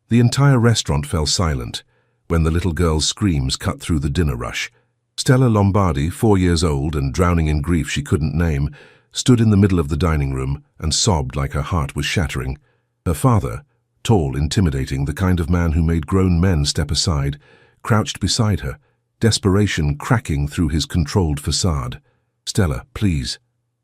The entire restaurant fell silent when the little girl's screams cut through the dinner rush. Stella Lombardi, 4 years old and drowning in grief she couldn't name, stood in the middle of the dining room and sobbed like her heart was shattering. Her father, tall, intimidating, the kind of man who made grown men step aside, crouched beside her, desperation cracking through his controlled facade. "Stella, please."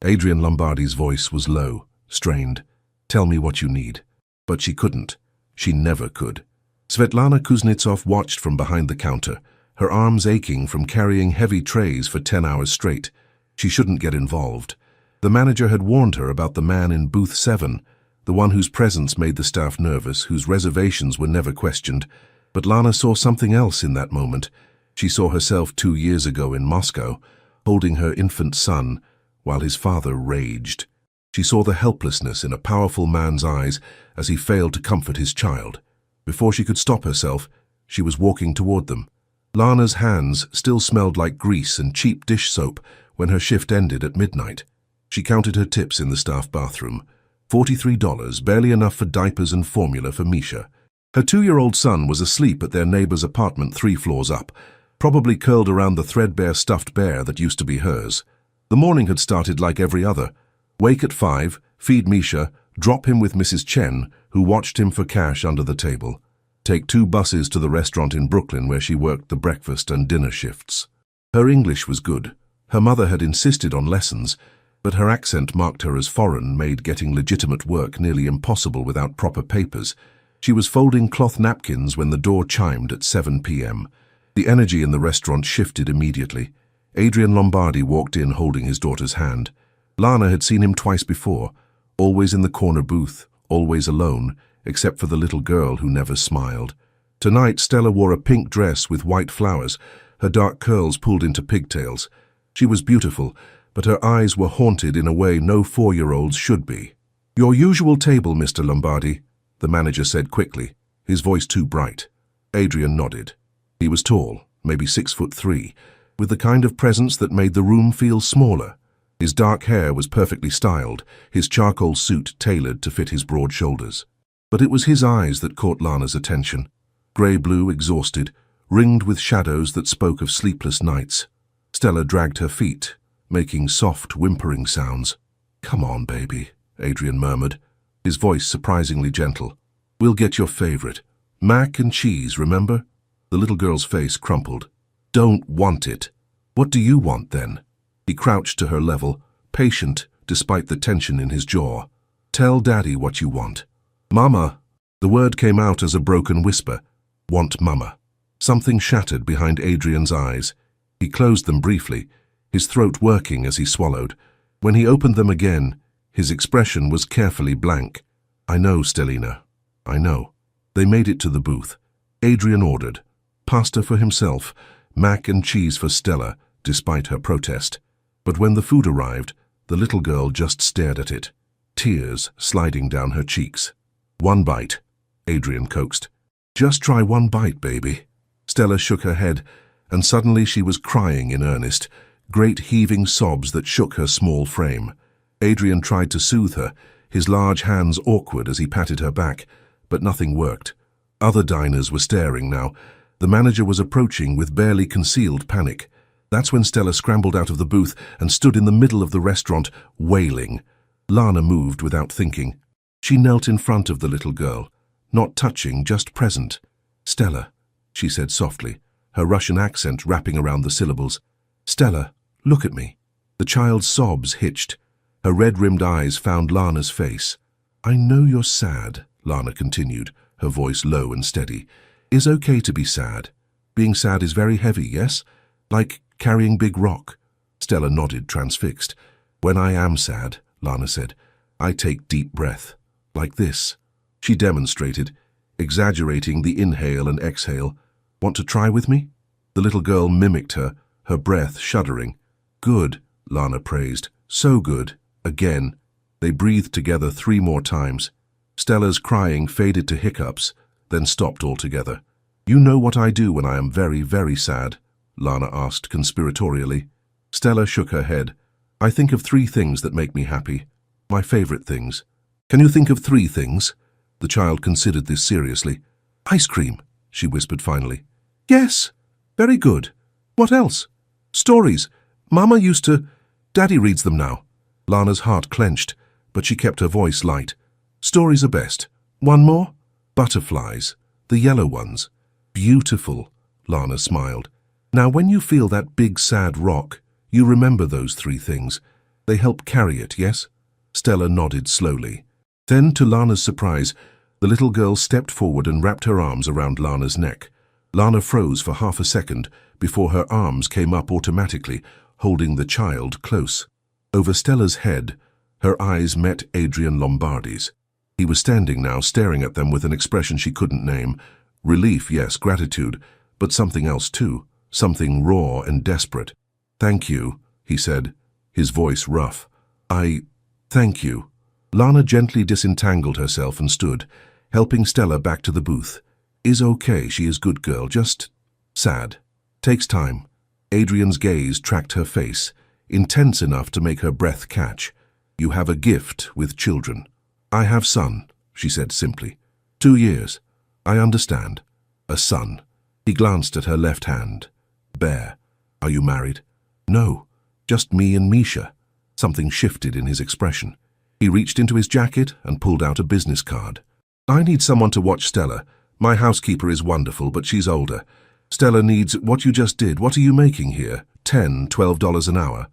Adrian Lombardi's voice was low, strained. "Tell me what you need." But she couldn't. She never could. Svetlana Kuznetsov watched from behind the counter, her arms aching from carrying heavy trays for 10 hours straight. She shouldn't get involved. The manager had warned her about the man in booth 7, the one whose presence made the staff nervous, whose reservations were never questioned. But Lana saw something else in that moment. She saw herself 2 years ago in Moscow, holding her infant son, while his father raged. She saw the helplessness in a powerful man's eyes as he failed to comfort his child. Before she could stop herself, she was walking toward them. Lana's hands still smelled like grease and cheap dish soap when her shift ended at midnight. She counted her tips in the staff bathroom. $43, barely enough for diapers and formula for Misha. Her 2-year-old son was asleep at their neighbor's apartment 3 floors up, probably curled around the threadbare stuffed bear that used to be hers. The morning had started like every other. Wake at 5, feed Misha, drop him with Mrs. Chen, who watched him for cash under the table. Take 2 buses to the restaurant in Brooklyn where she worked the breakfast and dinner shifts. Her English was good. Her mother had insisted on lessons, but her accent marked her as foreign, made getting legitimate work nearly impossible without proper papers. She was folding cloth napkins when the door chimed at 7 p.m. The energy in the restaurant shifted immediately. Adrian Lombardi walked in holding his daughter's hand. Lana had seen him twice before, always in the corner booth, always alone, except for the little girl who never smiled. Tonight, Stella wore a pink dress with white flowers, her dark curls pulled into pigtails. She was beautiful, but her eyes were haunted in a way no 4-year-olds should be. "Your usual table, Mr. Lombardi," the manager said quickly, his voice too bright. Adrian nodded. He was tall, maybe 6'3", with the kind of presence that made the room feel smaller. His dark hair was perfectly styled, his charcoal suit tailored to fit his broad shoulders. But it was his eyes that caught Lana's attention. Grey-blue, exhausted, ringed with shadows that spoke of sleepless nights. Stella dragged her feet, making soft, whimpering sounds. "Come on, baby," Adrian murmured, his voice surprisingly gentle. "We'll get your favorite. Mac and cheese, remember?" The little girl's face crumpled. "Don't want it." "What do you want, then?" He crouched to her level, patient despite the tension in his jaw. "Tell Daddy what you want." "Mama." The word came out as a broken whisper. "Want Mama." Something shattered behind Adrian's eyes. He closed them briefly, his throat working as he swallowed. When he opened them again, his expression was carefully blank. "I know, Stellina. I know." They made it to the booth. Adrian ordered. Pasta for himself, mac and cheese for Stella, despite her protest. But when the food arrived, the little girl just stared at it, tears sliding down her cheeks. "1 bite," Adrian coaxed. "Just try 1 bite, baby." Stella shook her head, and suddenly she was crying in earnest, great heaving sobs that shook her small frame. Adrian tried to soothe her, his large hands awkward as he patted her back, but nothing worked. Other diners were staring now. The manager was approaching with barely concealed panic. That's when Stella scrambled out of the booth and stood in the middle of the restaurant, wailing. Lana moved without thinking. She knelt in front of the little girl, not touching, just present. "Stella," she said softly, her Russian accent wrapping around the syllables. "Stella, look at me." The child's sobs hitched. Her red-rimmed eyes found Lana's face. "I know you're sad," Lana continued, her voice low and steady. "It's okay to be sad. Being sad is very heavy, yes? Like carrying big rock." Stella nodded, transfixed. "When I am sad," Lana said, "I take deep breath. Like this." She demonstrated, exaggerating the inhale and exhale. "Want to try with me?" The little girl mimicked her, her breath shuddering. "Good," Lana praised. "So good." Again. They breathed together 3 more times. Stella's crying faded to hiccups, then stopped altogether. "You know what I do when I am very, very sad?" Lana asked conspiratorially. Stella shook her head. "I think of 3 things that make me happy. My favorite things." "Can you think of 3 things?" The child considered this seriously. Ice cream, she whispered finally. Yes, very good. What else? Stories. Mama used to... Daddy reads them now. Lana's heart clenched, but she kept her voice light. Stories are best. One more? Butterflies. The yellow ones. Beautiful, Lana smiled. Now when you feel that big sad rock, you remember those three things. They help carry it, yes? Stella nodded slowly. Then, to Lana's surprise, the little girl stepped forward and wrapped her arms around Lana's neck. Lana froze for half a second before her arms came up automatically, holding the child close. Over Stella's head, her eyes met Adrian Lombardi's. He was standing now, staring at them with an expression she couldn't name. Relief, yes, gratitude, but something else too, something raw and desperate. Thank you, he said, his voice rough. Thank you. Lana gently disentangled herself and stood, helping Stella back to the booth. Is okay, she is good girl, just sad. Takes time. Adrian's gaze tracked her face, intense enough to make her breath catch. You have a gift with children. I have son, she said simply. 2 years. I understand. A son. He glanced at her left hand. Bare. Are you married? No, just me and Misha. Something shifted in his expression. He reached into his jacket and pulled out a business card. I need someone to watch Stella. My housekeeper is wonderful, but she's older. Stella needs what you just did. What are you making here? $10, $12 an hour.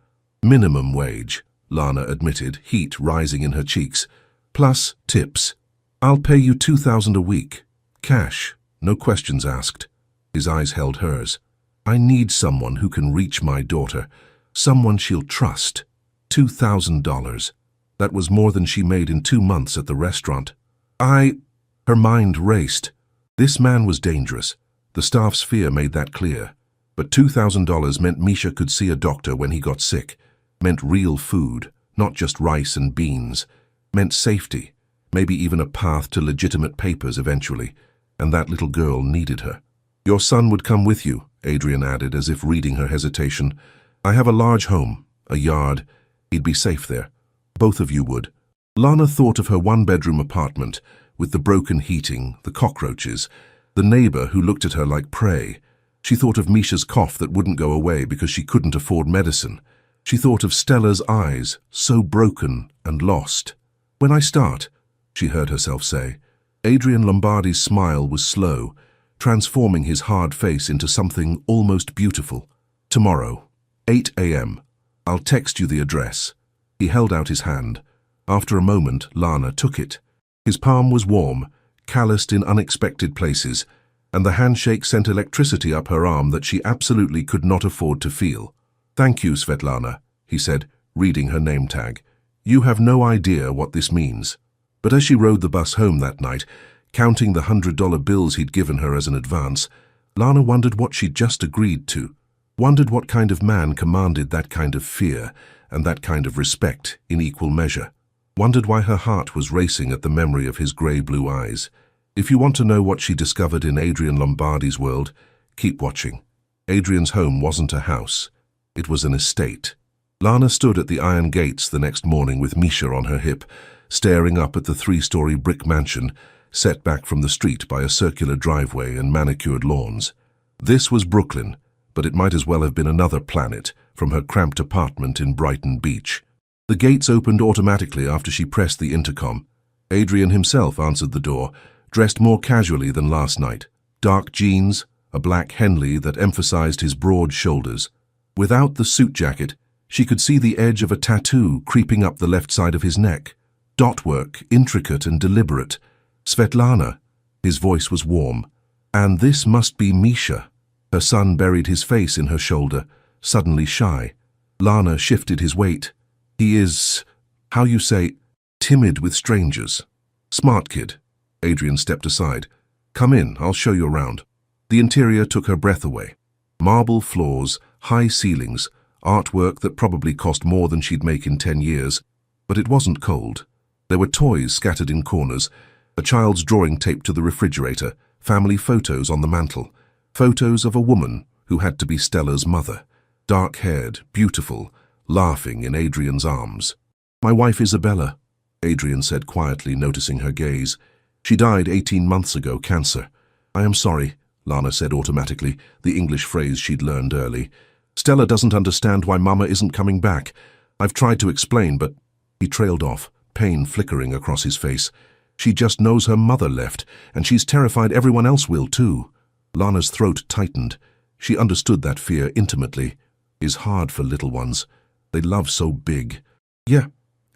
Minimum wage, Lana admitted, heat rising in her cheeks. Plus tips. I'll pay you $2,000 a week. Cash, no questions asked. His eyes held hers. I need someone who can reach my daughter. Someone she'll trust. $2,000. That was more than she made in 2 months at the restaurant. Her mind raced. This man was dangerous. The staff's fear made that clear. But $2,000 meant Misha could see a doctor when he got sick. Meant real food, not just rice and beans. Meant safety, maybe even a path to legitimate papers eventually. And that little girl needed her. Your son would come with you, Adrian added, as if reading her hesitation. I have a large home, a yard. He'd be safe there. Both of you would. Lana thought of her one-bedroom apartment, with the broken heating, the cockroaches, the neighbor who looked at her like prey. She thought of Misha's cough that wouldn't go away because she couldn't afford medicine. She thought of Stella's eyes, so broken and lost. When I start, she heard herself say. Adrian Lombardi's smile was slow, transforming his hard face into something almost beautiful. Tomorrow, 8 a.m. I'll text you the address. He held out his hand. After a moment, Lana took it. His palm was warm, calloused in unexpected places, and the handshake sent electricity up her arm that she absolutely could not afford to feel. Thank you, Svetlana, he said, reading her name tag. You have no idea what this means. But as she rode the bus home that night, counting the $100 bills he'd given her as an advance, Lana wondered what she'd just agreed to, wondered what kind of man commanded that kind of fear and that kind of respect in equal measure, wondered why her heart was racing at the memory of his grey-blue eyes. If you want to know what she discovered in Adrian Lombardi's world, keep watching. Adrian's home wasn't a house. It was an estate. Lana stood at the iron gates the next morning with Misha on her hip, staring up at the 3-story brick mansion, set back from the street by a circular driveway and manicured lawns. This was Brooklyn, but it might as well have been another planet from her cramped apartment in Brighton Beach. The gates opened automatically after she pressed the intercom. Adrian himself answered the door, dressed more casually than last night. Dark jeans, a black Henley that emphasized his broad shoulders. Without the suit jacket, she could see the edge of a tattoo creeping up the left side of his neck. Dot work, intricate and deliberate. Svetlana. His voice was warm. And this must be Misha. Her son buried his face in her shoulder, suddenly shy. Lana shifted his weight. He is, how you say, timid with strangers. Smart kid. Adrian stepped aside. Come in, I'll show you around. The interior took her breath away. Marble floors, high ceilings, artwork that probably cost more than she'd make in 10 years. But it wasn't cold. There were toys scattered in corners, a child's drawing taped to the refrigerator, family photos on the mantel, photos of a woman who had to be Stella's mother, dark-haired, beautiful, laughing in Adrian's arms. My wife Isabella, Adrian said quietly, noticing her gaze. She died 18 months ago, cancer. I am sorry, Lana said automatically, the English phrase she'd learned early. Stella doesn't understand why Mama isn't coming back. I've tried to explain, but... He trailed off, pain flickering across his face. She just knows her mother left, and she's terrified everyone else will too. Lana's throat tightened. She understood that fear intimately. It's hard for little ones. They love so big. Yeah.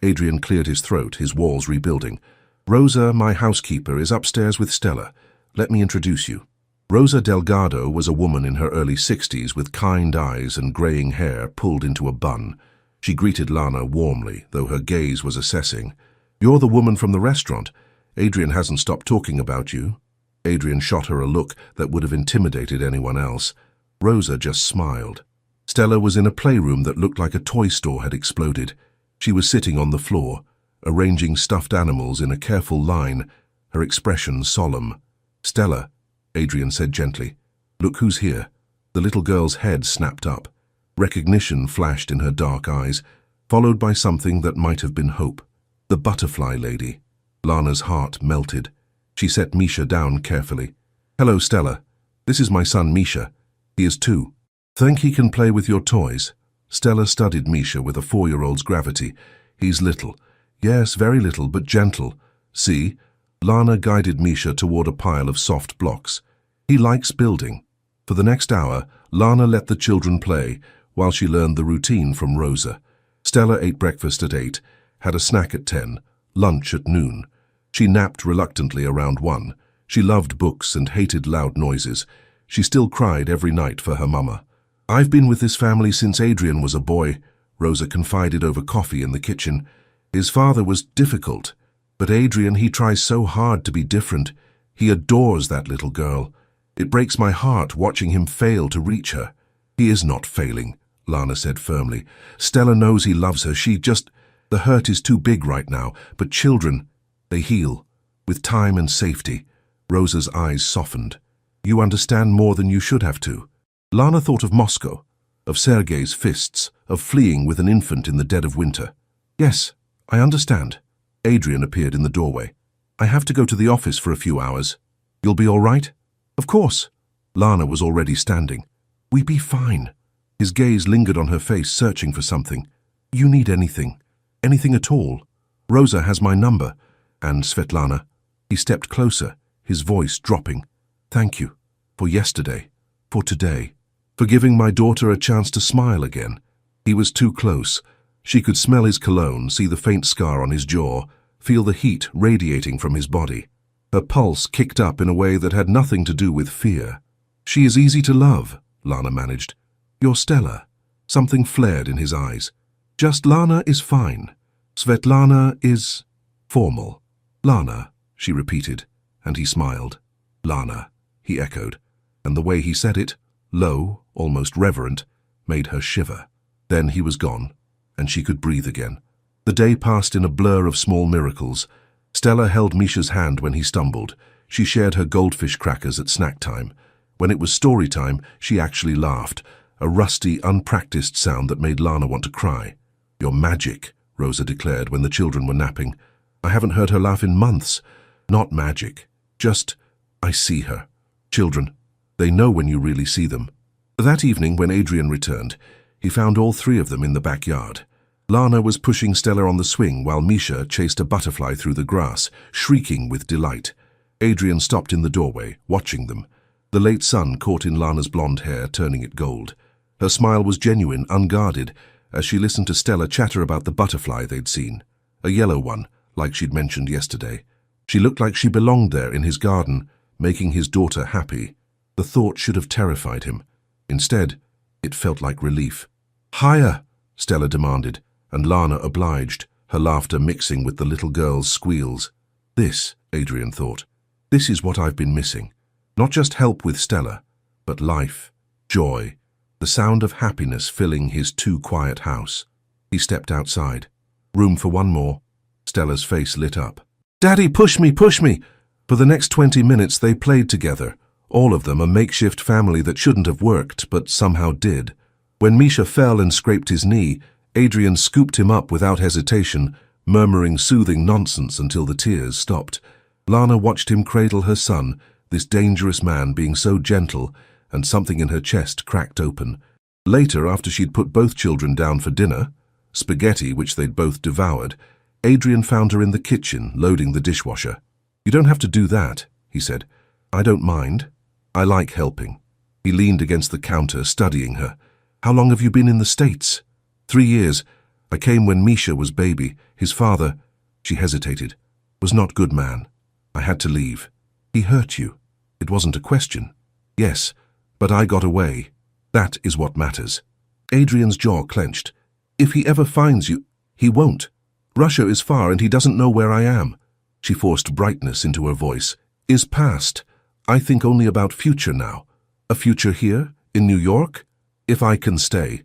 Adrian cleared his throat, his walls rebuilding. Rosa, my housekeeper, is upstairs with Stella. Let me introduce you. Rosa Delgado was a woman in her early 60s with kind eyes and graying hair pulled into a bun. She greeted Lana warmly, though her gaze was assessing. You're the woman from the restaurant. Adrian hasn't stopped talking about you. Adrian shot her a look that would have intimidated anyone else. Rosa just smiled. Stella was in a playroom that looked like a toy store had exploded. She was sitting on the floor, arranging stuffed animals in a careful line, her expression solemn. Stella, Adrian said gently. Look who's here. The little girl's head snapped up. Recognition flashed in her dark eyes, followed by something that might have been hope. The butterfly lady. Lana's heart melted. She set Misha down carefully. Hello, Stella. This is my son, Misha. He is 2. Think he can play with your toys? Stella studied Misha with a 4-year-old's gravity. He's little. Yes, very little, but gentle. See? Lana guided Misha toward a pile of soft blocks. He likes building. For the next hour, Lana let the children play, while she learned the routine from Rosa. Stella ate breakfast at 8, had a snack at 10, lunch at noon. She napped reluctantly around 1. She loved books and hated loud noises. She still cried every night for her mama. I've been with this family since Adrian was a boy, Rosa confided over coffee in the kitchen. His father was difficult, but Adrian, he tries so hard to be different. He adores that little girl. It breaks my heart watching him fail to reach her. He is not failing, Lana said firmly. Stella knows he loves her. The hurt is too big right now, but children, they heal. With time and safety. Rosa's eyes softened. You understand more than you should have to. Lana thought of Moscow, of Sergei's fists, of fleeing with an infant in the dead of winter. Yes, I understand. Adrian appeared in the doorway. I have to go to the office for a few hours. You'll be all right? Of course. Lana was already standing. We be fine. His gaze lingered on her face, searching for something. You need anything. Anything at all. Rosa has my number. And Svetlana. He stepped closer, his voice dropping. Thank you. For yesterday. For today. For giving my daughter a chance to smile again. He was too close. She could smell his cologne, see the faint scar on his jaw, feel the heat radiating from his body. Her pulse kicked up in a way that had nothing to do with fear. She is easy to love, Lana managed. You're Stella. Something flared in his eyes. Just Lana is fine. Svetlana is formal. Lana, she repeated, and he smiled. Lana, he echoed, and the way he said it, low, almost reverent, made her shiver. Then he was gone, and she could breathe again. The day passed in a blur of small miracles. Stella held Misha's hand when he stumbled. She shared her goldfish crackers at snack time. When it was story time, she actually laughed, a rusty, unpracticed sound that made Lana want to cry. You're magic, Rosa declared when the children were napping. I haven't heard her laugh in months. Not magic. Just, I see her. Children, they know when you really see them. That evening, when Adrian returned, he found all 3 of them in the backyard. Lana was pushing Stella on the swing while Misha chased a butterfly through the grass, shrieking with delight. Adrian stopped in the doorway, watching them. The late sun caught in Lana's blonde hair, turning it gold. Her smile was genuine, unguarded, as she listened to Stella chatter about the butterfly they'd seen. A yellow one, like she'd mentioned yesterday. She looked like she belonged there in his garden, making his daughter happy. The thought should have terrified him. Instead, it felt like relief. Higher, Stella demanded, and Lana obliged, her laughter mixing with the little girl's squeals. This, Adrian thought, this is what I've been missing. Not just help with Stella, but life, joy, the sound of happiness filling his too quiet house. He stepped outside. Room for one more. Stella's face lit up. Daddy, push me, push me! For the next 20 minutes they played together, all of them a makeshift family that shouldn't have worked, but somehow did. When Misha fell and scraped his knee, Adrian scooped him up without hesitation, murmuring soothing nonsense until the tears stopped. Lana watched him cradle her son, this dangerous man being so gentle, and something in her chest cracked open. Later, after she'd put both children down for dinner, spaghetti which they'd both devoured, Adrian found her in the kitchen, loading the dishwasher. "You don't have to do that," he said. "I don't mind. I like helping." He leaned against the counter, studying her. "How long have you been in the States?" 3 years. I came when Misha was baby. His father," she hesitated, "was not good man. I had to leave." "He hurt you?" "It wasn't a question." "Yes, but I got away. That is what matters." Adrian's jaw clenched. "If he ever finds you—" "He won't. Russia is far and he doesn't know where I am." She forced brightness into her voice. "Is past. I think only about future now. A future here, in New York? If I can stay.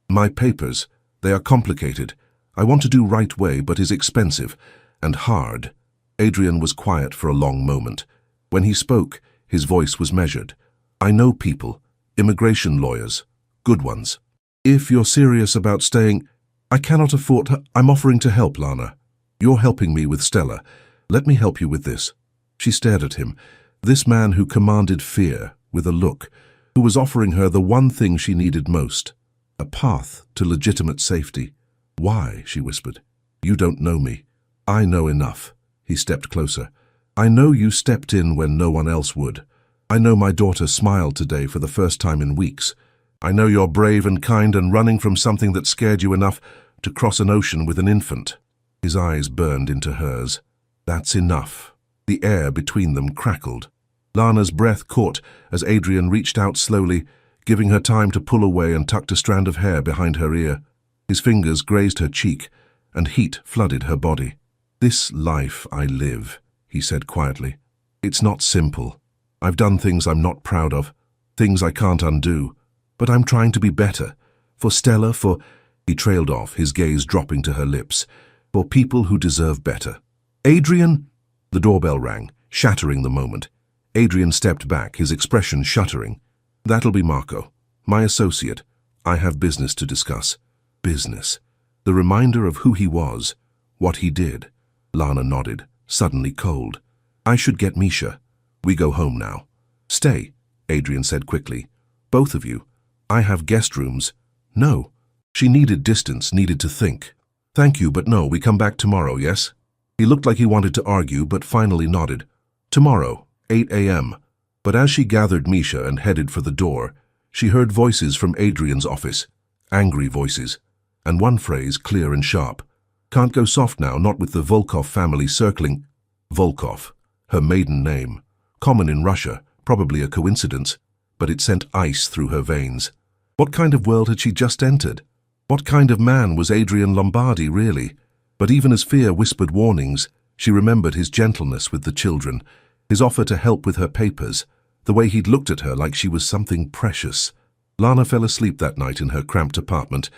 My papers, they are complicated. I want to do right way, but is expensive and hard." Adrian was quiet for a long moment. When he spoke, his voice was measured. "I know people, immigration lawyers, good ones. If you're serious about staying, I cannot afford I'm offering to help, Lana. You're helping me with Stella. Let me help you with this." She stared at him, this man who commanded fear, with a look, who was offering her the one thing she needed most, a path to legitimate safety. "Why?" she whispered. "You don't know me. I know enough." He stepped closer. "I know you stepped in when no one else would. I know my daughter smiled today for the first time in weeks. I know you're brave and kind and running from something that scared you enough to cross an ocean with an infant." His eyes burned into hers. "That's enough." The air between them crackled. Lana's breath caught as Adrian reached out slowly, giving her time to pull away and tucked a strand of hair behind her ear. His fingers grazed her cheek, and heat flooded her body. "This life I live," he said quietly. "It's not simple. I've done things I'm not proud of, things I can't undo, but I'm trying to be better. For Stella, for—" He trailed off, his gaze dropping to her lips. "For people who deserve better." "Adrian!" The doorbell rang, shattering the moment. Adrian stepped back, his expression shuddering. "That'll be Marco, my associate. I have business to discuss." Business. The reminder of who he was, what he did. Lana nodded, suddenly cold. "I should get Misha. We go home now." "Stay," Adrian said quickly. "Both of you. I have guest rooms." "No." She needed distance, needed to think. "Thank you, but no, we come back tomorrow, yes?" He looked like he wanted to argue, but finally nodded. "Tomorrow, 8 a.m. But as she gathered Misha and headed for the door, she heard voices from Adrian's office, angry voices, and one phrase clear and sharp. "Can't go soft now, not with the Volkov family circling." Volkov, her maiden name. Common in Russia, probably a coincidence, but it sent ice through her veins. What kind of world had she just entered? What kind of man was Adrian Lombardi, really? But even as fear whispered warnings, she remembered his gentleness with the children, his offer to help with her papers, the way he'd looked at her like she was something precious. Lana fell asleep that night in her cramped apartment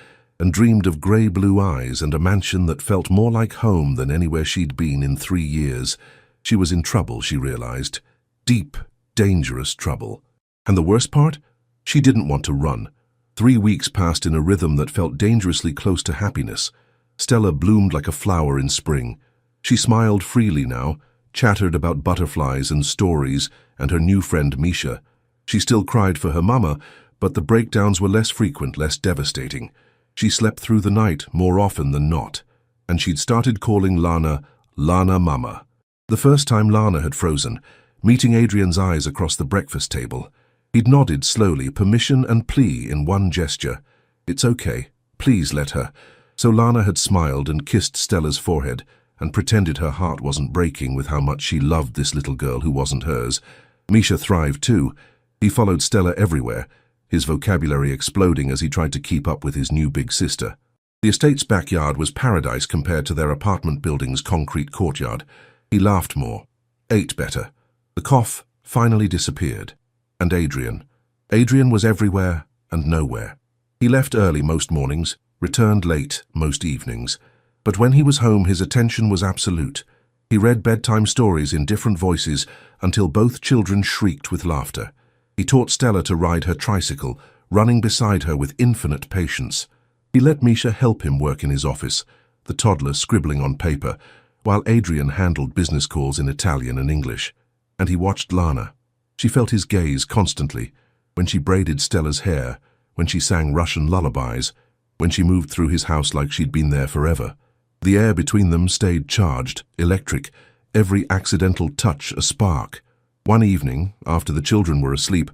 and dreamed of grey-blue eyes and a mansion that felt more like home than anywhere she'd been in 3 years. She was in trouble, she realized. Deep, dangerous trouble. And the worst part? She didn't want to run. 3 weeks passed in a rhythm that felt dangerously close to happiness. Stella bloomed like a flower in spring. She smiled freely now, chattered about butterflies and stories and her new friend Misha. She still cried for her mama, but the breakdowns were less frequent, less devastating. She slept through the night more often than not, and she'd started calling Lana, Lana Mama. The first time Lana had frozen, meeting Adrian's eyes across the breakfast table. He'd nodded slowly, permission and plea in one gesture. "It's okay. Please let her." So Lana had smiled and kissed Stella's forehead and pretended her heart wasn't breaking with how much she loved this little girl who wasn't hers. Misha thrived too. He followed Stella everywhere, his vocabulary exploding as he tried to keep up with his new big sister. The estate's backyard was paradise compared to their apartment building's concrete courtyard. He laughed more, ate better. The cough finally disappeared. And Adrian. Adrian was everywhere and nowhere. He left early most mornings, returned late most evenings. But when he was home, his attention was absolute. He read bedtime stories in different voices until both children shrieked with laughter. He taught Stella to ride her tricycle, running beside her with infinite patience. He let Misha help him work in his office, the toddler scribbling on paper, while Adrian handled business calls in Italian and English. And he watched Lana. She felt his gaze constantly, when she braided Stella's hair, when she sang Russian lullabies, when she moved through his house like she'd been there forever. The air between them stayed charged, electric, every accidental touch a spark. One evening, after the children were asleep,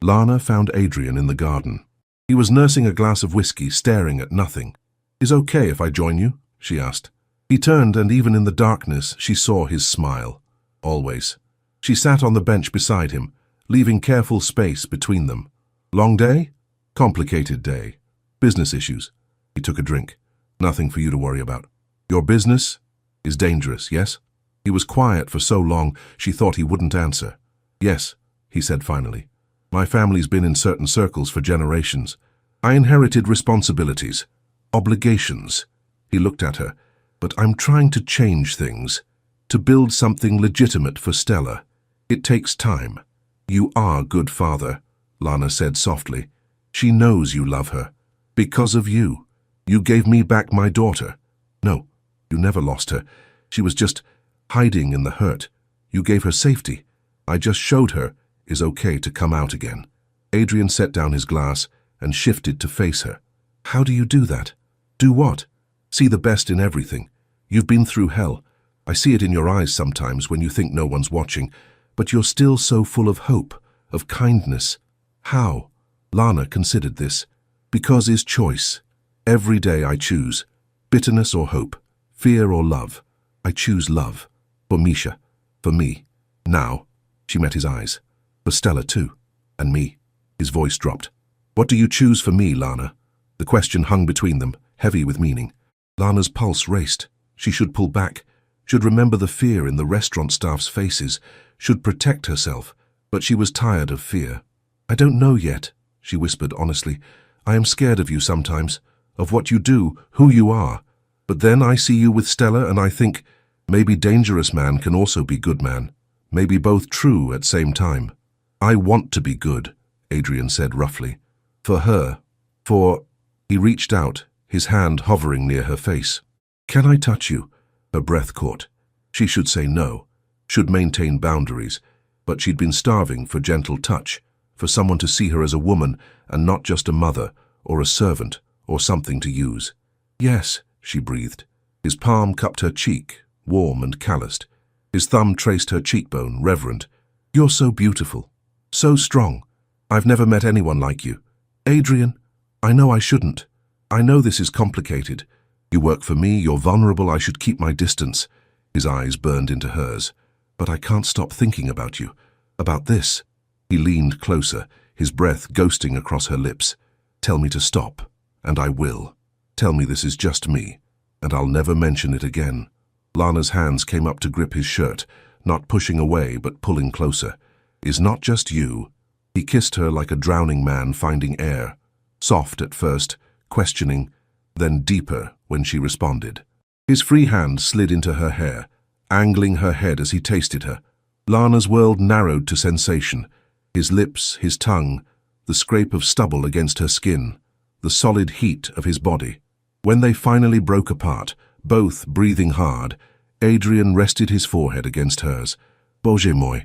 Lana found Adrian in the garden. He was nursing a glass of whiskey, staring at nothing. "Is it okay if I join you?" she asked. He turned, and even in the darkness she saw his smile. Always. She sat on the bench beside him, leaving careful space between them. "Long day?" "Complicated day. Business issues." He took a drink. "Nothing for you to worry about." "Your business is dangerous, yes?" He was quiet for so long she thought he wouldn't answer. "Yes," he said finally. "My family's been in certain circles for generations. I inherited responsibilities, obligations." He looked at her. "But I'm trying to change things, to build something legitimate for Stella. It takes time." "You are a good father," Lana said softly. "She knows you love her. Because of you. You gave me back my daughter. No, you never lost her. She was just hiding in the hurt. You gave her safety. I just showed her it's okay to come out again." Adrian set down his glass and shifted to face her. "How do you do that?" "Do what?" "See the best in everything. You've been through hell. I see it in your eyes sometimes when you think no one's watching, but you're still so full of hope, of kindness." "How?" Lana considered this. "Because is choice. Every day I choose. Bitterness or hope, fear or love. I choose love. For Misha. For me. Now." She met his eyes. "For Stella too. And me." His voice dropped. "What do you choose for me, Lana?" The question hung between them, heavy with meaning. Lana's pulse raced. She should pull back, should remember the fear in the restaurant staff's faces, should protect herself, but she was tired of fear. "I don't know yet," she whispered honestly. "I am scared of you sometimes, of what you do, who you are. But then I see you with Stella and I think, maybe dangerous man can also be good man. Maybe both true at same time." "I want to be good," Adrian said roughly. "For her. For—" He reached out, his hand hovering near her face. "Can I touch you?" Her breath caught. She should say no, should maintain boundaries, but she'd been starving for gentle touch, for someone to see her as a woman and not just a mother or a servant or something to use. "Yes," she breathed. His palm cupped her cheek, warm and calloused. His thumb traced her cheekbone, reverent. "You're so beautiful, so strong. I've never met anyone like you. Adrian, I know I shouldn't. I know this is complicated. You work for me, you're vulnerable, I should keep my distance." His eyes burned into hers. "But I can't stop thinking about you, about this." He leaned closer, his breath ghosting across her lips. "Tell me to stop, and I will. Tell me this is just me, and I'll never mention it again." Lana's hands came up to grip his shirt, not pushing away but pulling closer. "Is not just you." He kissed her like a drowning man finding air, soft at first, questioning, then deeper when she responded. His free hand slid into her hair, angling her head as he tasted her. Lana's world narrowed to sensation. His lips, his tongue, the scrape of stubble against her skin, the solid heat of his body. When they finally broke apart, both breathing hard, Adrian rested his forehead against hers. "Bože moi,"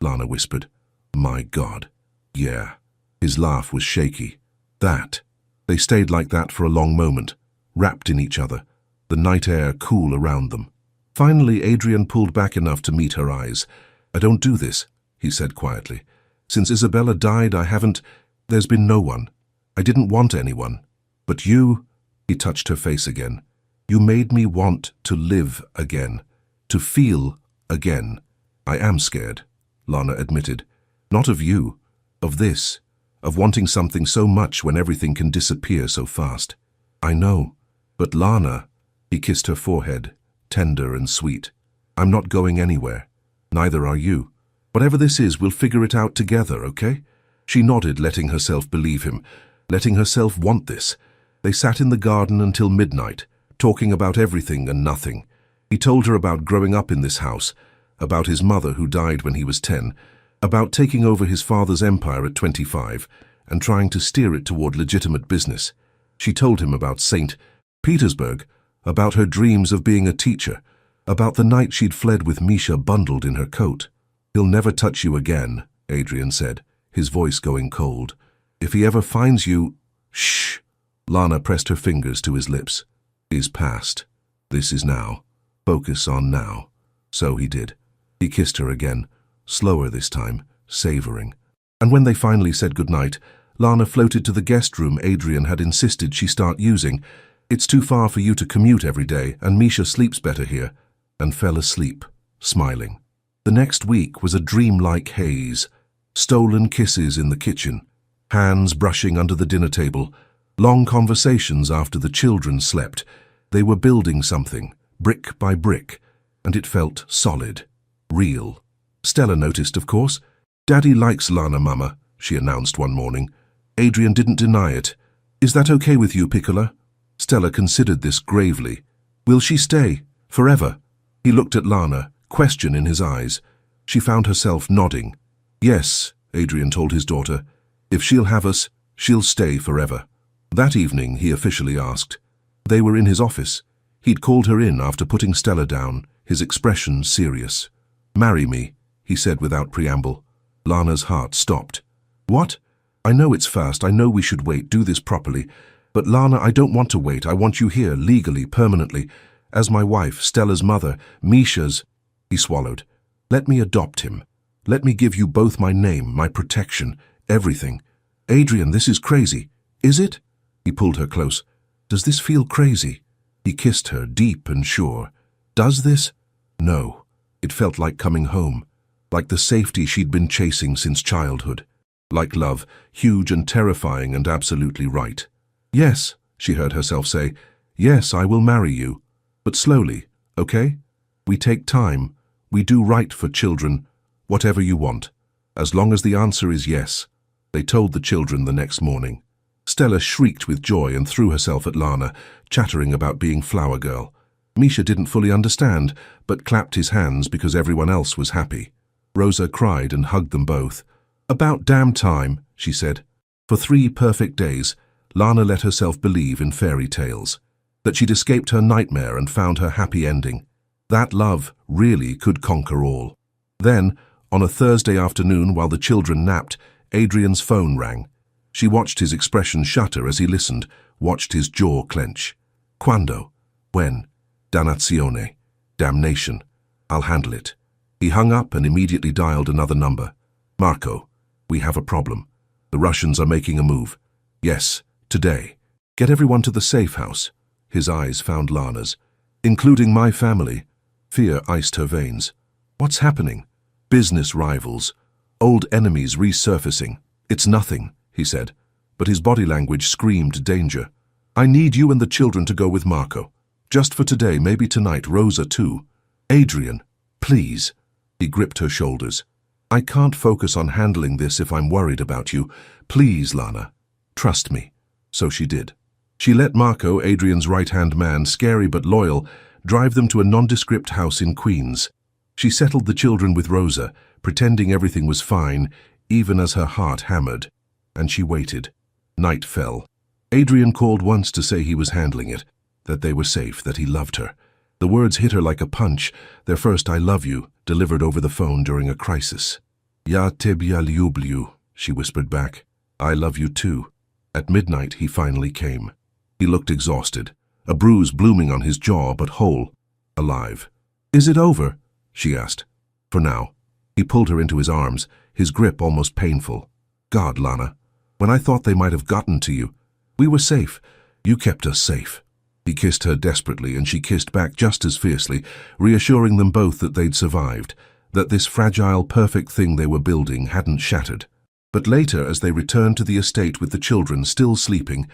Lana whispered. "My God." "Yeah." His laugh was shaky. "That." They stayed like that for a long moment, wrapped in each other, the night air cool around them. Finally, Adrian pulled back enough to meet her eyes. "I don't do this," he said quietly. "Since Isabella died, I haven't— there's been no one. I didn't want anyone. But you—" He touched her face again. "You made me want to live again, to feel again." "I am scared," Lana admitted. "Not of you, of this, of wanting something so much when everything can disappear so fast." "I know. But Lana—" He kissed her forehead, tender and sweet. "I'm not going anywhere. Neither are you. Whatever this is, we'll figure it out together, okay?" She nodded, letting herself believe him, letting herself want this. They sat in the garden until midnight, talking about everything and nothing. He told her about growing up in this house, about his mother who died when he was 10, about taking over his father's empire at 25 and trying to steer it toward legitimate business. She told him about St. Petersburg, about her dreams of being a teacher, about the night she'd fled with Misha bundled in her coat. He'll never touch you again, Adrian said, his voice going cold. If he ever finds you— Shh! Lana pressed her fingers to his lips. Is past. This is now. Focus on now. So he did. He kissed her again, slower this time, savoring. And when they finally said goodnight, Lana floated to the guest room Adrian had insisted she start using. It's too far for you to commute every day, and Misha sleeps better here, and fell asleep, smiling. The next week was a dreamlike haze. Stolen kisses in the kitchen, hands brushing under the dinner table, long conversations after the children slept. They were building something, brick by brick, and it felt solid, real. Stella noticed, of course. Daddy likes Lana, Mama, she announced one morning. Adrian didn't deny it. Is that okay with you, Piccola? Stella considered this gravely. Will she stay? Forever? He looked at Lana, question in his eyes. She found herself nodding. Yes, Adrian told his daughter. If she'll have us, she'll stay forever. That evening, he officially asked. They were in his office. He'd called her in after putting Stella down, his expression serious. Marry me, he said without preamble. Lana's heart stopped. What? I know it's fast, I know we should wait, do this properly. But Lana, I don't want to wait, I want you here, legally, permanently. As my wife, Stella's mother, Misha's— He swallowed. Let me adopt him. Let me give you both my name, my protection, everything. Adrian, this is crazy. Is it? He pulled her close. Does this feel crazy? He kissed her, deep and sure. Does this? No. It felt like coming home. Like the safety she'd been chasing since childhood. Like love, huge and terrifying and absolutely right. Yes, she heard herself say. Yes, I will marry you. But slowly, okay? We take time. We do right for children. Whatever you want. As long as the answer is yes. They told the children the next morning. Stella shrieked with joy and threw herself at Lana, chattering about being flower girl. Misha didn't fully understand, but clapped his hands because everyone else was happy. Rosa cried and hugged them both. About damn time, she said. For 3 perfect days, Lana let herself believe in fairy tales. That she'd escaped her nightmare and found her happy ending. That love really could conquer all. Then, on a Thursday afternoon while the children napped, Adrian's phone rang. She watched his expression shutter as he listened, watched his jaw clench. Quando? When? Dannazione. Damnation. I'll handle it. He hung up and immediately dialed another number. Marco, we have a problem. The Russians are making a move. Yes, today. Get everyone to the safe house. His eyes found Lana's. Including my family. Fear iced her veins. What's happening? Business rivals. Old enemies resurfacing. It's nothing, he said, but his body language screamed danger. I need you and the children to go with Marco. Just for today, maybe tonight, Rosa too. Adrian, please. He gripped her shoulders. I can't focus on handling this if I'm worried about you. Please, Lana. Trust me. So she did. She let Marco, Adrian's right-hand man, scary but loyal, drive them to a nondescript house in Queens. She settled the children with Rosa, pretending everything was fine, even as her heart hammered. And she waited. Night fell. Adrian called once to say he was handling it, that they were safe, that he loved her. The words hit her like a punch, their first I love you, delivered over the phone during a crisis. Ya tebya lublю, she whispered back. I love you too. At midnight he finally came. He looked exhausted, a bruise blooming on his jaw but whole, alive. Is it over? She asked. For now. He pulled her into his arms, his grip almost painful. God, Lana, when I thought they might have gotten to you, we were safe. You kept us safe. He kissed her desperately and she kissed back just as fiercely, reassuring them both that they'd survived, that this fragile, perfect thing they were building hadn't shattered. But later, as they returned to the estate with the children still sleeping,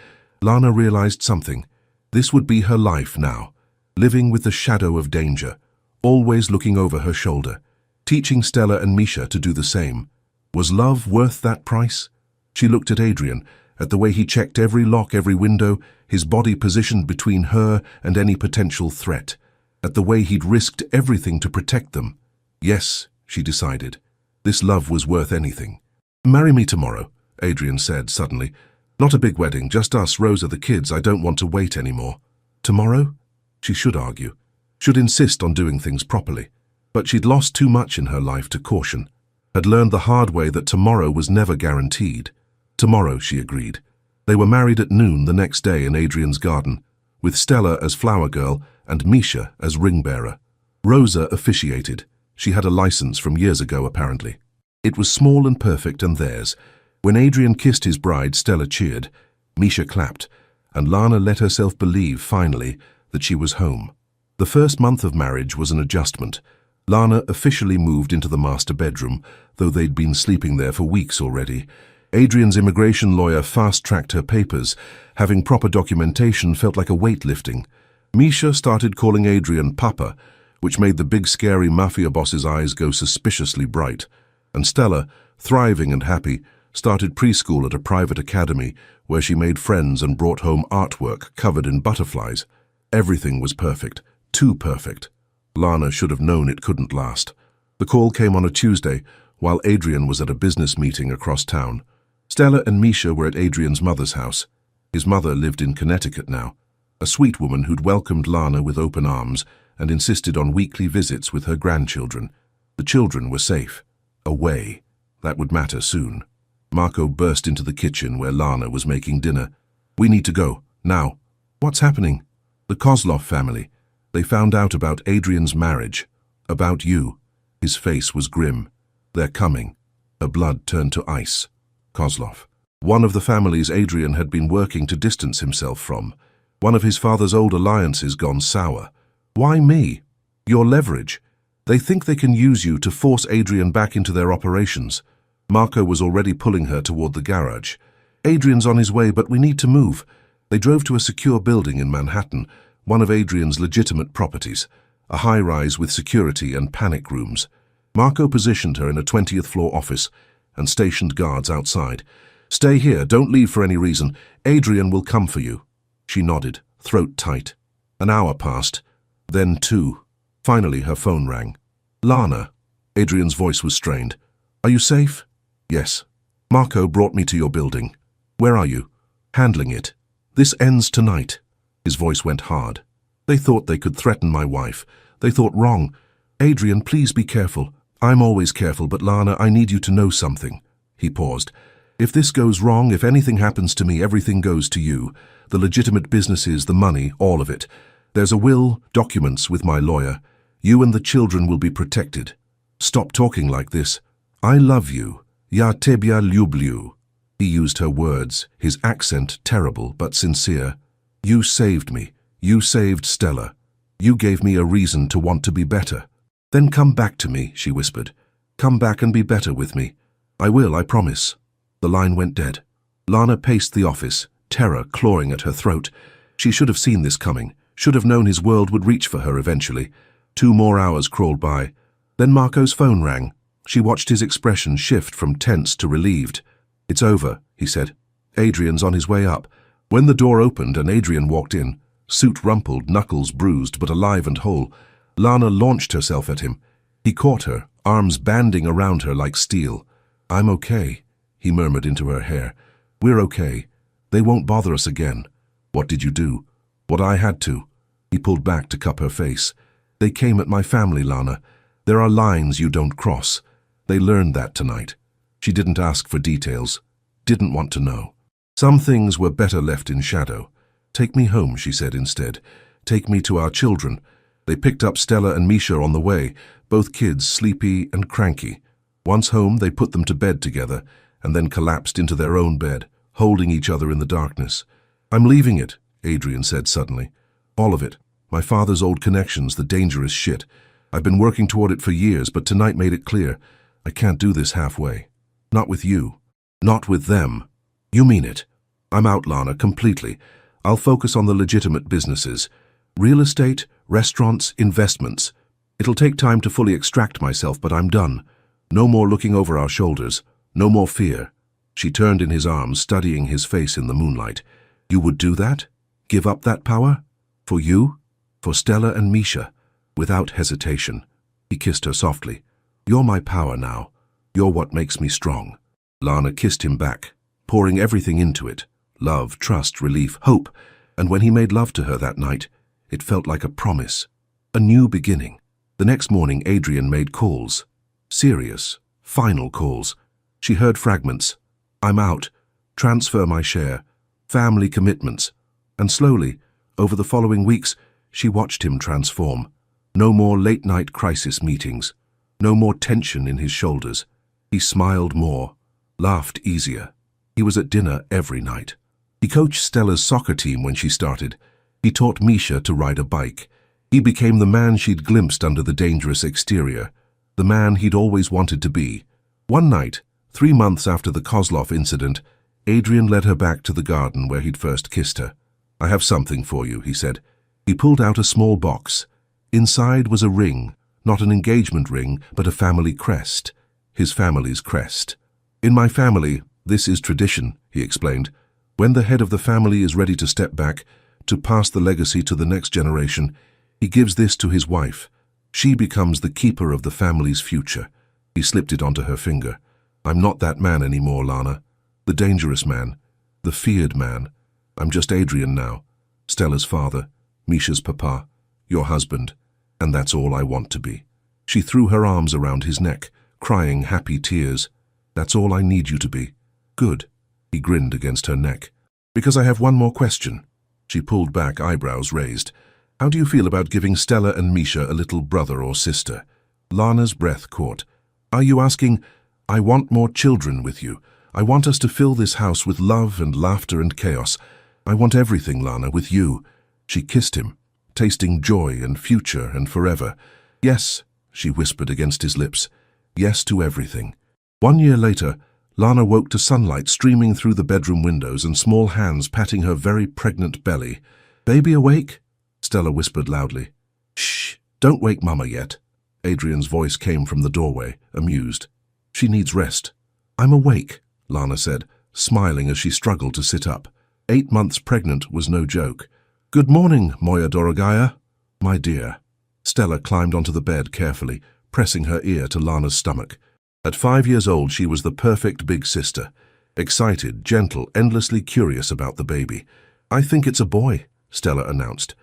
Lana realized something. This would be her life now, living with the shadow of danger, always looking over her shoulder, teaching Stella and Misha to do the same. Was love worth that price? She looked at Adrian, at the way he checked every lock, every window, his body positioned between her and any potential threat, at the way he'd risked everything to protect them. Yes, she decided. This love was worth anything. Marry me tomorrow, Adrian said suddenly. Not a big wedding, just us, Rosa, the kids. I don't want to wait anymore. Tomorrow? She should argue. Should insist on doing things properly. But she'd lost too much in her life to caution, had learned the hard way that tomorrow was never guaranteed. Tomorrow, she agreed. They were married at noon the next day in Adrian's garden, with Stella as flower girl and Misha as ring bearer. Rosa officiated. She had a license from years ago, apparently. It was small and perfect and theirs. When Adrian kissed his bride, Stella cheered. Misha clapped, and Lana let herself believe, finally, that she was home. The first month of marriage was an adjustment. Lana officially moved into the master bedroom, though they'd been sleeping there for weeks already. Adrian's immigration lawyer fast-tracked her papers. Having proper documentation felt like a weight lifting. Misha started calling Adrian Papa, which made the big scary Mafia boss's eyes go suspiciously bright. And Stella, thriving and happy, started preschool at a private academy where she made friends and brought home artwork covered in butterflies. Everything was perfect, too perfect. Lana should have known it couldn't last. The call came on a Tuesday, while Adrian was at a business meeting across town. Stella and Misha were at Adrian's mother's house. His mother lived in Connecticut now, a sweet woman who'd welcomed Lana with open arms and insisted on weekly visits with her grandchildren. The children were safe. Away. That would matter soon. Marco burst into the kitchen where Lana was making dinner. "We need to go, now." "What's happening?" "The Kozlov family. They found out about Adrian's marriage. About you." His face was grim. "They're coming." Her blood turned to ice. Kozlov. One of the families Adrian had been working to distance himself from. One of his father's old alliances gone sour. "Why me?" "Your leverage. They think they can use you to force Adrian back into their operations." Marco was already pulling her toward the garage. "Adrian's on his way, but we need to move." They drove to a secure building in Manhattan, one of Adrian's legitimate properties, a high-rise with security and panic rooms. Marco positioned her in a 20th floor office and stationed guards outside. "Stay here, don't leave for any reason. Adrian will come for you." She nodded, throat tight. An hour passed, then 2. Finally, her phone rang. "Lana." Adrian's voice was strained. "Are you safe?" "Yes." "Marco brought me to your building." "Where are you?" "Handling it. This ends tonight." His voice went hard. "They thought they could threaten my wife. They thought wrong. Adrian, please be careful. I'm always careful, but Lana, I need you to know something." He paused. "If this goes wrong, if anything happens to me, everything goes to you. The legitimate businesses, the money, all of it. There's a will, documents with my lawyer. You and the children will be protected. Stop talking like this. I love you. Ya tebya lublю." He used her words, his accent terrible but sincere. "You saved me. You saved Stella. You gave me a reason to want to be better." "Then come back to me," she whispered. "Come back and be better with me." "I will, I promise." The line went dead. Lana paced the office, terror clawing at her throat. She should have seen this coming, should have known his world would reach for her eventually. 2 more hours crawled by. Then Marco's phone rang. She watched his expression shift from tense to relieved. "It's over," he said. "Adrian's on his way up." When the door opened and Adrian walked in, suit rumpled, knuckles bruised, but alive and whole, Lana launched herself at him. He caught her, arms banding around her like steel. "I'm okay," he murmured into her hair. "We're okay. They won't bother us again." "What did you do?" "What I had to." He pulled back to cup her face. "They came at my family, Lana. There are lines you don't cross. They learned that tonight." She didn't ask for details, didn't want to know. Some things were better left in shadow. "Take me home," she said instead. "Take me to our children." They picked up Stella and Misha on the way, both kids sleepy and cranky. Once home, they put them to bed together and then collapsed into their own bed, holding each other in the darkness. "I'm leaving it," Adrian said suddenly. "All of it. My father's old connections, the dangerous shit. I've been working toward it for years, but tonight made it clear. I can't do this halfway. Not with you. Not with them." "You mean it?" "I'm out, Lana, completely. I'll focus on the legitimate businesses. Real estate, restaurants, investments. It'll take time to fully extract myself, but I'm done. No more looking over our shoulders. No more fear." She turned in his arms, studying his face in the moonlight. "You would do that? Give up that power? For you? For Stella and Misha?" Without hesitation, he kissed her softly. "You're my power now. You're what makes me strong." Lana kissed him back, pouring everything into it. Love, trust, relief, hope. And when he made love to her that night, it felt like a promise. A new beginning. The next morning, Adrian made calls. Serious, final calls. She heard fragments. I'm out. Transfer my share. Family commitments. And slowly, over the following weeks, she watched him transform. No more late-night crisis meetings. No more tension in his shoulders. He smiled more, laughed easier. He was at dinner every night. He coached Stella's soccer team when she started. He taught Misha to ride a bike. He became the man she'd glimpsed under the dangerous exterior, the man he'd always wanted to be. One night, 3 months after the Kozlov incident, Adrian led her back to the garden where he'd first kissed her. I have something for you, he said. He pulled out a small box. Inside was a ring, not an engagement ring, but a family crest. His family's crest. In my family, this is tradition, he explained. When the head of the family is ready to step back, to pass the legacy to the next generation, he gives this to his wife. She becomes the keeper of the family's future. He slipped it onto her finger. I'm not that man anymore, Lana. The dangerous man. The feared man. I'm just Adrian now. Stella's father. Misha's papa. Your husband. And that's all I want to be. She threw her arms around his neck, crying happy tears. That's all I need you to be. Good. He grinned against her neck. Because I have one more question. She pulled back, eyebrows raised. How do you feel about giving Stella and Misha a little brother or sister? Lana's breath caught. Are you asking, I want more children with you. I want us to fill this house with love and laughter and chaos. I want everything, Lana, with you. She kissed him, tasting joy and future and forever. Yes, she whispered against his lips. Yes to everything. 1 year later, Lana woke to sunlight streaming through the bedroom windows and small hands patting her very pregnant belly. Baby awake? Stella whispered loudly. Shh, don't wake Mama yet. Adrian's voice came from the doorway, amused. She needs rest. I'm awake, Lana said, smiling as she struggled to sit up. 8 months pregnant was no joke. Good morning, Moya Dorogaya. My dear. Stella climbed onto the bed carefully, pressing her ear to Lana's stomach. At 5 years old, she was the perfect big sister. Excited, gentle, endlessly curious about the baby. I think it's a boy, Stella announced.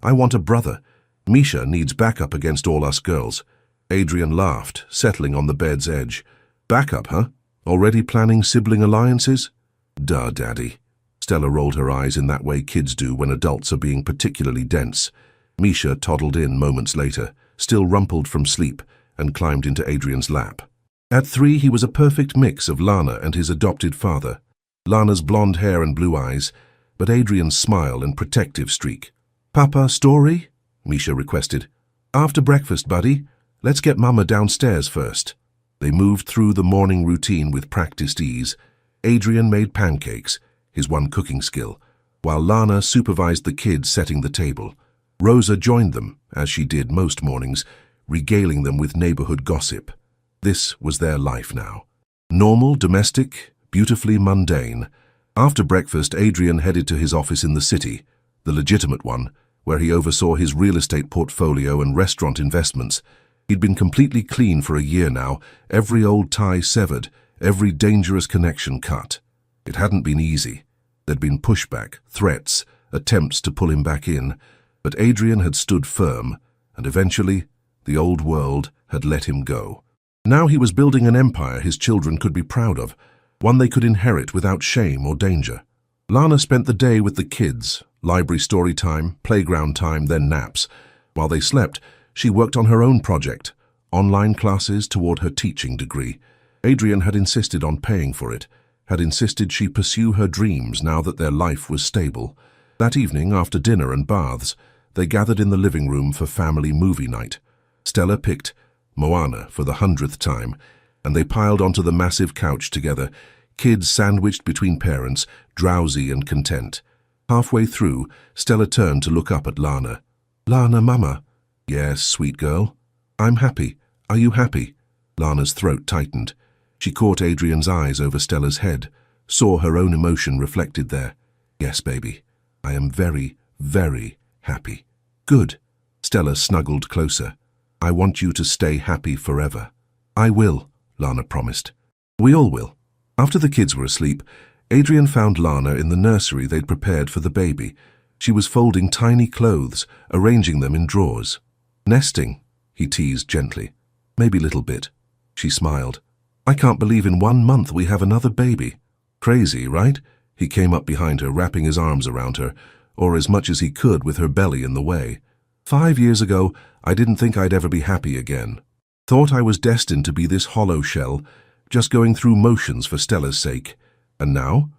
I want a brother. Misha needs backup against all us girls. Adrian laughed, settling on the bed's edge. Backup, huh? Already planning sibling alliances? Duh, Daddy. Stella rolled her eyes in that way kids do when adults are being particularly dense. Misha toddled in moments later, still rumpled from sleep, and climbed into Adrian's lap. At 3, he was a perfect mix of Lana and his adopted father. Lana's blonde hair and blue eyes, but Adrian's smile and protective streak. Papa, story? Misha requested. After breakfast, buddy. Let's get Mama downstairs first. They moved through the morning routine with practiced ease. Adrian made pancakes, his one cooking skill, while Lana supervised the kids setting the table. Rosa joined them, as she did most mornings, regaling them with neighborhood gossip. This was their life now. Normal, domestic, beautifully mundane. After breakfast, Adrian headed to his office in the city, the legitimate one, where he oversaw his real estate portfolio and restaurant investments. He'd been completely clean for a year now, every old tie severed, every dangerous connection cut. It hadn't been easy. There'd been pushback, threats, attempts to pull him back in, but Adrian had stood firm, and eventually, the old world had let him go. Now he was building an empire his children could be proud of, one they could inherit without shame or danger. Lana spent the day with the kids, library story time, playground time, then naps. While they slept, she worked on her own project, online classes toward her teaching degree. Adrian had insisted on paying for it, had insisted she pursue her dreams now that their life was stable. That evening, after dinner and baths, they gathered in the living room for family movie night. Stella picked Moana for the 100th time, and they piled onto the massive couch together, kids sandwiched between parents, drowsy and content. Halfway through, Stella turned to look up at Lana. Lana, Mama. Yes, sweet girl. I'm happy. Are you happy? Lana's throat tightened. She caught Adrian's eyes over Stella's head, saw her own emotion reflected there. Yes, baby. I am very, very happy. Good. Stella snuggled closer. I want you to stay happy forever. I will, Lana promised. We all will. After the kids were asleep, Adrian found Lana in the nursery they'd prepared for the baby. She was folding tiny clothes, arranging them in drawers. Nesting, he teased gently. Maybe little bit. She smiled. I can't believe in 1 month we have another baby. Crazy, right? He came up behind her, wrapping his arms around her, or as much as he could with her belly in the way. 5 years ago, I didn't think I'd ever be happy again. Thought I was destined to be this hollow shell, just going through motions for Stella's sake. And now?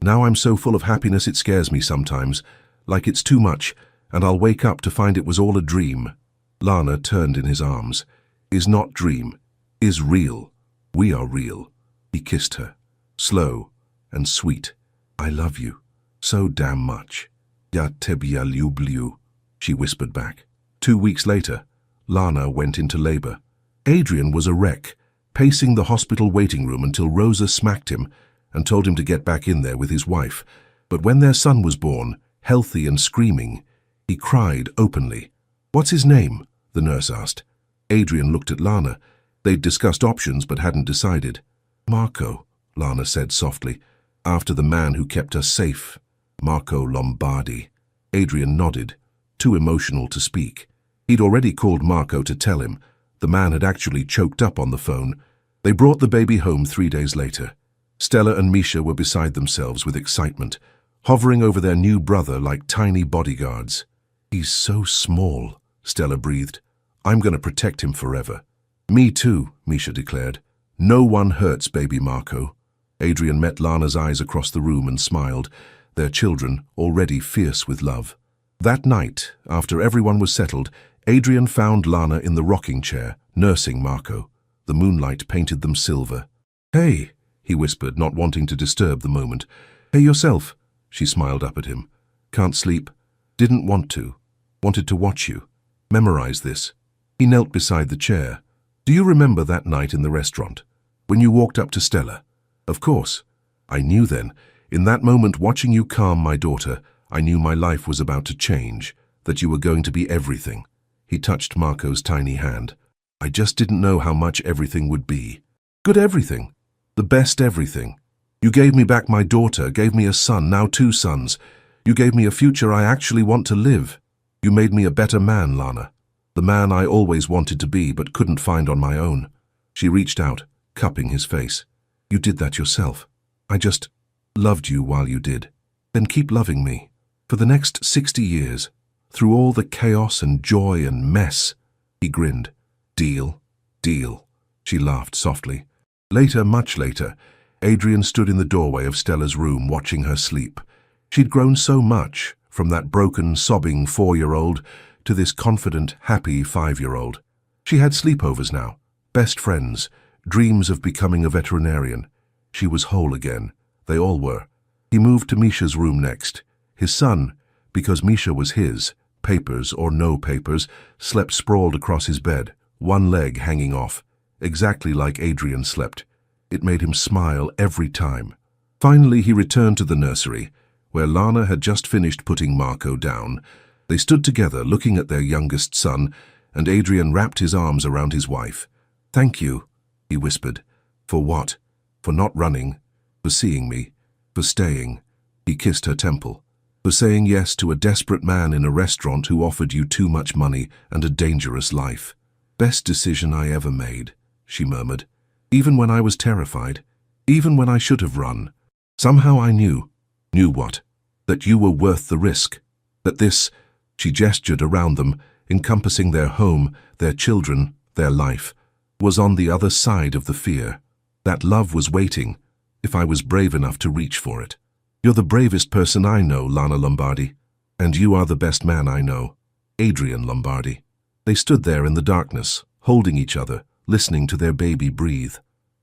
Now I'm so full of happiness it scares me sometimes, like it's too much, and I'll wake up to find it was all a dream. Lana turned in his arms. Is not dream. Is real. We are real. He kissed her. Slow and sweet. I love you. So damn much. Ja tebya lublю, she whispered back. 2 weeks later, Lana went into labor. Adrian was a wreck, pacing the hospital waiting room until Rosa smacked him and told him to get back in there with his wife. But when their son was born, healthy and screaming, he cried openly. What's his name? The nurse asked. Adrian looked at Lana. They'd discussed options but hadn't decided. Marco, Lana said softly, after the man who kept us safe. Marco Lombardi. Adrian nodded, too emotional to speak. He'd already called Marco to tell him. The man had actually choked up on the phone. They brought the baby home 3 days later. Stella and Misha were beside themselves with excitement, hovering over their new brother like tiny bodyguards. He's so small, Stella breathed. I'm going to protect him forever. Me too, Misha declared. No one hurts baby Marco. Adrian met Lana's eyes across the room and smiled, their children already fierce with love. That night, after everyone was settled, Adrian found Lana in the rocking chair, nursing Marco. The moonlight painted them silver. Hey, he whispered, not wanting to disturb the moment. Hey yourself, she smiled up at him. Can't sleep. Didn't want to. Wanted to watch you. Memorize this. He knelt beside the chair. Do you remember that night in the restaurant? When you walked up to Stella? Of course. I knew then. In that moment, watching you calm my daughter, I knew my life was about to change, that you were going to be everything. He touched Marco's tiny hand. I just didn't know how much everything would be. Good everything. The best everything. You gave me back my daughter, gave me a son, now 2 sons. You gave me a future I actually want to live. You made me a better man, Lana. The man I always wanted to be but couldn't find on my own. She reached out, cupping his face. You did that yourself. I just loved you while you did. Then keep loving me. For the next 60 years, through all the chaos and joy and mess. He grinned. Deal, deal. She laughed softly. Later, much later, Adrian stood in the doorway of Stella's room watching her sleep. She'd grown so much, from that broken, sobbing 4-year-old to this confident, happy 5-year-old. She had sleepovers now, best friends, dreams of becoming a veterinarian. She was whole again. They all were. He moved to Misha's room next. His son, because Misha was his, papers or no papers, slept sprawled across his bed, one leg hanging off, exactly like Adrian slept. It made him smile every time. Finally, he returned to the nursery, where Lana had just finished putting Marco down. They stood together, looking at their youngest son, and Adrian wrapped his arms around his wife. Thank you, he whispered. For what? For not running, for seeing me, for staying. He kissed her temple. For saying yes to a desperate man in a restaurant who offered you too much money and a dangerous life. Best decision I ever made, she murmured. Even when I was terrified, even when I should have run. Somehow I knew. Knew what? That you were worth the risk. That this, she gestured around them, encompassing their home, their children, their life, was on the other side of the fear. That love was waiting, if I was brave enough to reach for it. You're the bravest person I know, Lana Lombardi. And you are the best man I know, Adrian Lombardi. They stood there in the darkness, holding each other, listening to their baby breathe.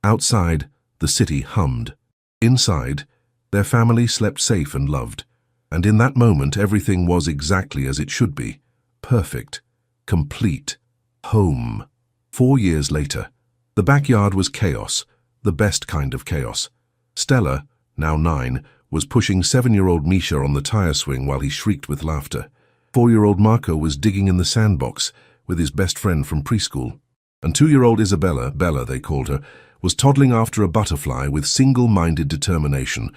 Outside, the city hummed. Inside, their family slept safe and loved. And in that moment, everything was exactly as it should be. Perfect. Complete. Home. 4 years later, the backyard was chaos, the best kind of chaos. Stella, now 9, was pushing 7-year-old Misha on the tire swing while he shrieked with laughter. 4-year-old Marco was digging in the sandbox with his best friend from preschool. And 2-year-old Isabella, Bella they called her, was toddling after a butterfly with single-minded determination,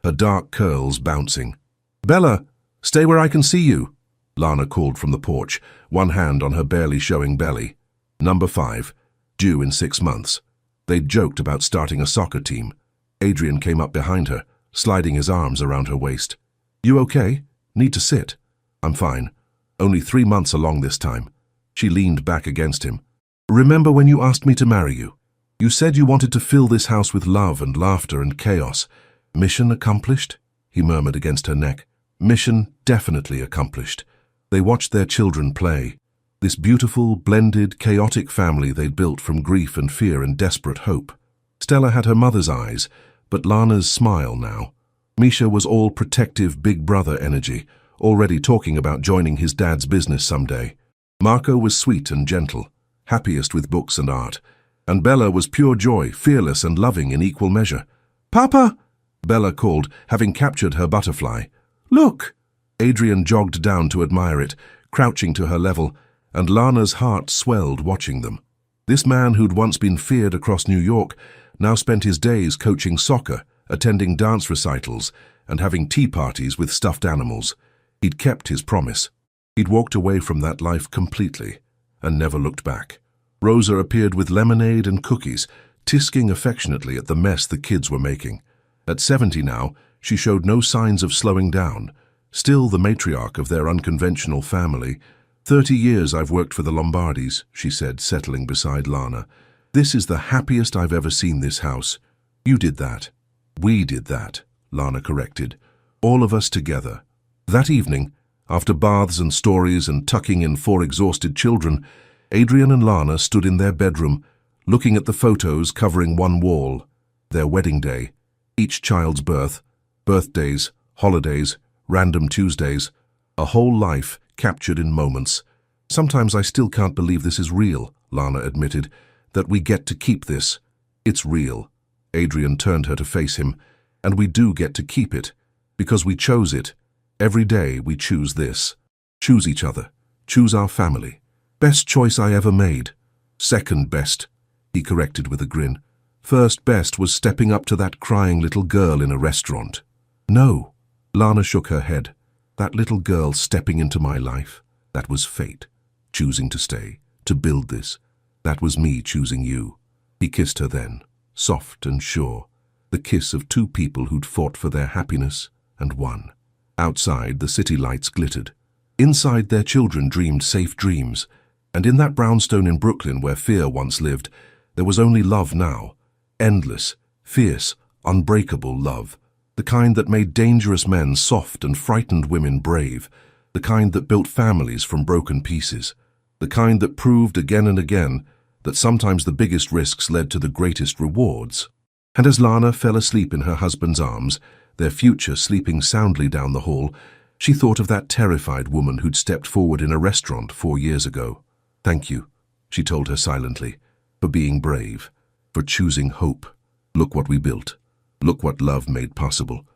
her dark curls bouncing. Bella, stay where I can see you, Lana called from the porch, one hand on her barely showing belly. Number 5. Due in 6 months. They'd joked about starting a soccer team. Adrian came up behind her, sliding his arms around her waist. "You okay? Need to sit?" "I'm fine. Only 3 months along this time." She leaned back against him. "Remember when you asked me to marry you? You said you wanted to fill this house with love and laughter and chaos. Mission accomplished?" He murmured against her neck. "Mission definitely accomplished." They watched their children play. This beautiful, blended, chaotic family they'd built from grief and fear and desperate hope. Stella had her mother's eyes, but Lana's smile now. Misha was all protective big brother energy, already talking about joining his dad's business someday. Marco was sweet and gentle, happiest with books and art. And Bella was pure joy, fearless and loving in equal measure. "Papa!" Bella called, having captured her butterfly. "Look!" Adrian jogged down to admire it, crouching to her level, and Lana's heart swelled watching them. This man who'd once been feared across New York now spent his days coaching soccer, attending dance recitals, and having tea parties with stuffed animals. He'd kept his promise. He'd walked away from that life completely and never looked back. Rosa appeared with lemonade and cookies, tisking affectionately at the mess the kids were making. At 70 now, she showed no signs of slowing down, still the matriarch of their unconventional family. 30 years I've worked for the Lombardis," she said, settling beside Lana. "This is the happiest I've ever seen this house." "You did that." "We did that," Lana corrected. "All of us together." That evening, after baths and stories and tucking in 4 exhausted children, Adrian and Lana stood in their bedroom, looking at the photos covering one wall. Their wedding day, each child's birth, birthdays, holidays, random Tuesdays, a whole life captured in moments. "Sometimes I still can't believe this is real," Lana admitted, "that we get to keep this. It's real." Adrian turned her to face him. "And we do get to keep it, because we chose it. Every day we choose this. Choose each other. Choose our family. Best choice I ever made." "Second best," he corrected with a grin. "First best was stepping up to that crying little girl in a restaurant." "No." Lana shook her head. "That little girl stepping into my life, that was fate. Choosing to stay, to build this. That was me choosing you." He kissed her then, soft and sure. The kiss of 2 people who'd fought for their happiness and won. Outside, the city lights glittered. Inside, their children dreamed safe dreams. And in that brownstone in Brooklyn where fear once lived, there was only love now. Endless, fierce, unbreakable love. The kind that made dangerous men soft and frightened women brave. The kind that built families from broken pieces. The kind that proved again and again that sometimes the biggest risks led to the greatest rewards. And as Lana fell asleep in her husband's arms, their future sleeping soundly down the hall, she thought of that terrified woman who'd stepped forward in a restaurant 4 years ago. "Thank you," she told her silently, "for being brave, for choosing hope. Look what we built. Look what love made possible.